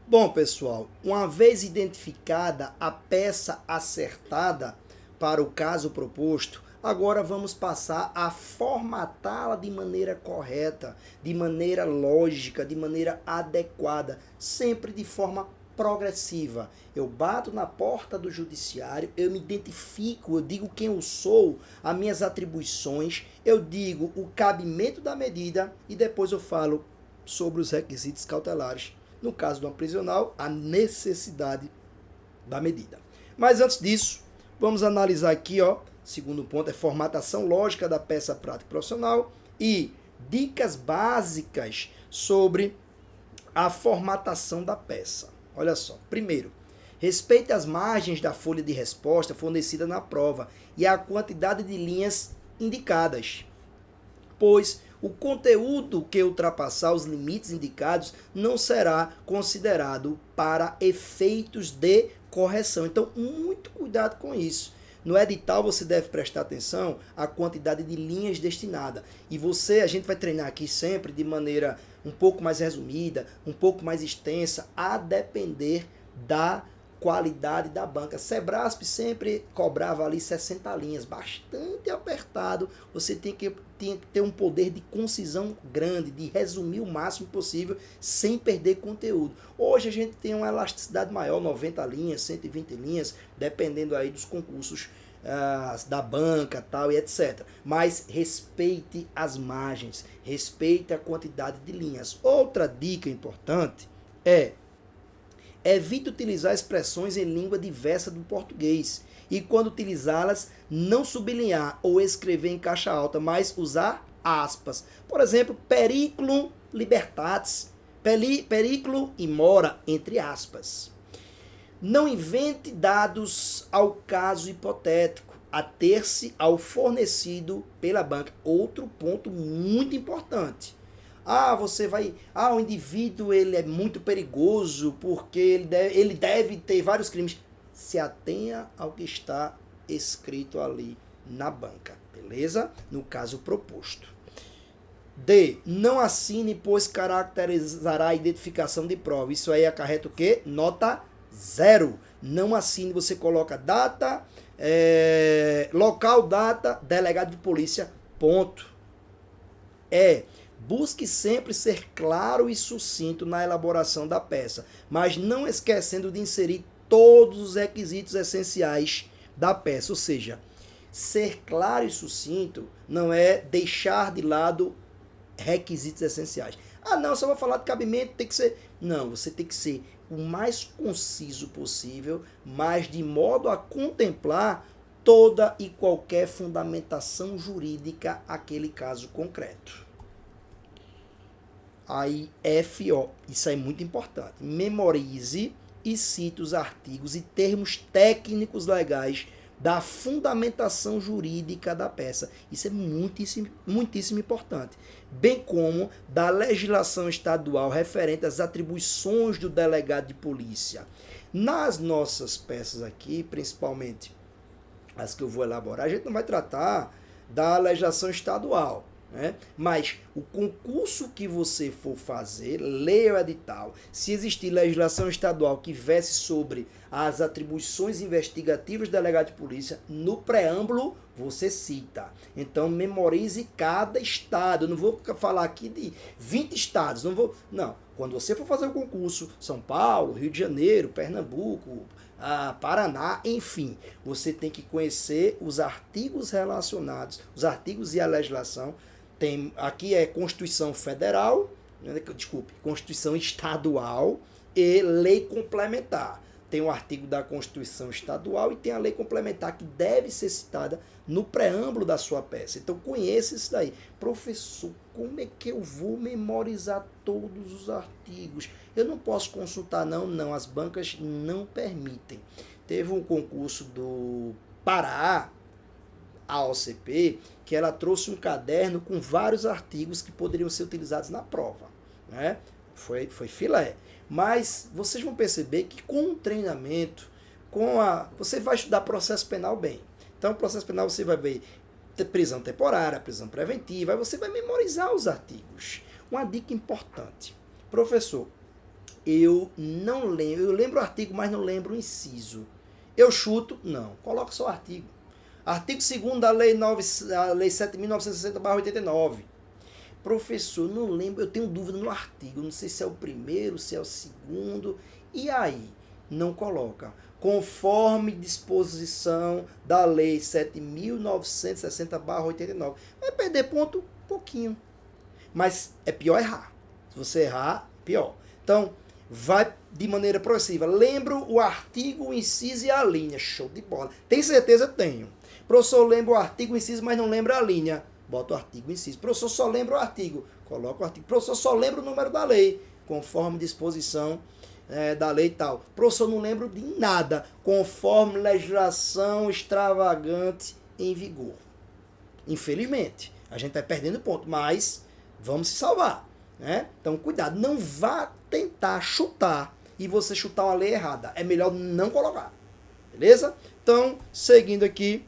Bom, pessoal, uma vez identificada a peça acertada para o caso proposto, agora vamos passar a formatá-la de maneira correta, de maneira lógica, de maneira adequada, sempre de forma progressiva. Eu bato na porta do judiciário, eu me identifico, eu digo quem eu sou, as minhas atribuições, eu digo o cabimento da medida e depois eu falo sobre os requisitos cautelares. No caso de uma prisional, a necessidade da medida. Mas antes disso, vamos analisar aqui, segundo ponto é formatação lógica da peça prática profissional e dicas básicas sobre a formatação da peça. Olha só, primeiro, respeite as margens da folha de resposta fornecida na prova e a quantidade de linhas indicadas, pois o conteúdo que ultrapassar os limites indicados não será considerado para efeitos de correção. Então, muito cuidado com isso. No edital você deve prestar atenção à quantidade de linhas destinada. E a gente vai treinar aqui sempre de maneira um pouco mais resumida, um pouco mais extensa, a depender da qualidade da banca. Sebrasp sempre cobrava ali 60 linhas, bastante apertado. Você tem que ter um poder de concisão grande, de resumir o máximo possível sem perder conteúdo. Hoje a gente tem uma elasticidade maior, 90 linhas, 120 linhas, dependendo aí dos concursos da banca, tal e etc. Mas respeite as margens, respeite a quantidade de linhas. Outra dica importante é: evite utilizar expressões em língua diversa do português. E quando utilizá-las, não sublinhar ou escrever em caixa alta, mas usar aspas. Por exemplo, periculum libertatis, periculo e mora, entre aspas. Não invente dados ao caso hipotético, ater-se ao fornecido pela banca. Outro ponto muito importante. O indivíduo ele é muito perigoso porque ele deve ter vários crimes. Se atenha ao que está escrito ali na banca, beleza? No caso proposto. D. Não assine, pois caracterizará a identificação de prova. Isso aí acarreta o quê? Nota 0. Não assine, você coloca data, local, data, delegado de polícia, ponto. Busque sempre ser claro e sucinto na elaboração da peça, mas não esquecendo de inserir todos os requisitos essenciais da peça. Ou seja, ser claro e sucinto não é deixar de lado requisitos essenciais. Não, só vou falar de cabimento, tem que ser... Não, você tem que ser o mais conciso possível, mas de modo a contemplar toda e qualquer fundamentação jurídica àquele caso concreto. Aí, FO, isso é muito importante. Memorize e cite os artigos e termos técnicos legais da fundamentação jurídica da peça. Isso é muitíssimo, muitíssimo importante. Bem como da legislação estadual referente às atribuições do delegado de polícia. Nas nossas peças aqui, principalmente as que eu vou elaborar, a gente não vai tratar da legislação estadual. Mas o concurso que você for fazer, leia o edital. Se existir legislação estadual que verse sobre as atribuições investigativas do delegado de polícia, no preâmbulo você cita. Então memorize cada estado. Eu não vou falar aqui de 20 estados. Não. Quando você for fazer o concurso, São Paulo, Rio de Janeiro, Pernambuco, Paraná, enfim, você tem que conhecer os artigos relacionados, os artigos e a legislação. Aqui é Constituição Federal, Constituição Estadual e Lei Complementar. Tem o artigo da Constituição Estadual e tem a Lei Complementar que deve ser citada no preâmbulo da sua peça. Então conheça isso daí. Professor, como é que eu vou memorizar todos os artigos? Eu não posso consultar, não. As bancas não permitem. Teve um concurso do Pará, a OCP, que ela trouxe um caderno com vários artigos que poderiam ser utilizados na prova. Foi filé. Mas vocês vão perceber que com o treinamento, você vai estudar processo penal bem. Então, processo penal você vai ver prisão temporária, prisão preventiva, aí você vai memorizar os artigos. Uma dica importante. Professor, Eu não lembro. Eu lembro o artigo, mas não lembro o inciso. Eu chuto? Não. Coloca só o artigo. Artigo 2º da Lei 7.960/89. Professor, não lembro, eu tenho dúvida no artigo, não sei se é o primeiro, se é o segundo. E aí? Não coloca. Conforme disposição da Lei 7.960/89. Vai perder ponto? Pouquinho. Mas é pior errar. Se você errar, pior. Então, vai de maneira progressiva. Lembro o artigo, o inciso e a linha. Show de bola. Tem certeza? Tenho. Professor, lembra o artigo, o inciso, mas não lembra a linha. Bota o artigo, o inciso. Professor, só lembra o artigo. Coloca o artigo. Professor, só lembra o número da lei. Conforme disposição da lei e tal. Professor, não lembro de nada. Conforme legislação extravagante em vigor. Infelizmente, a gente vai perdendo ponto, mas vamos se salvar. Né? Então, cuidado. Não vá tentar chutar e você chutar uma lei errada. É melhor não colocar. Beleza? Então, seguindo aqui.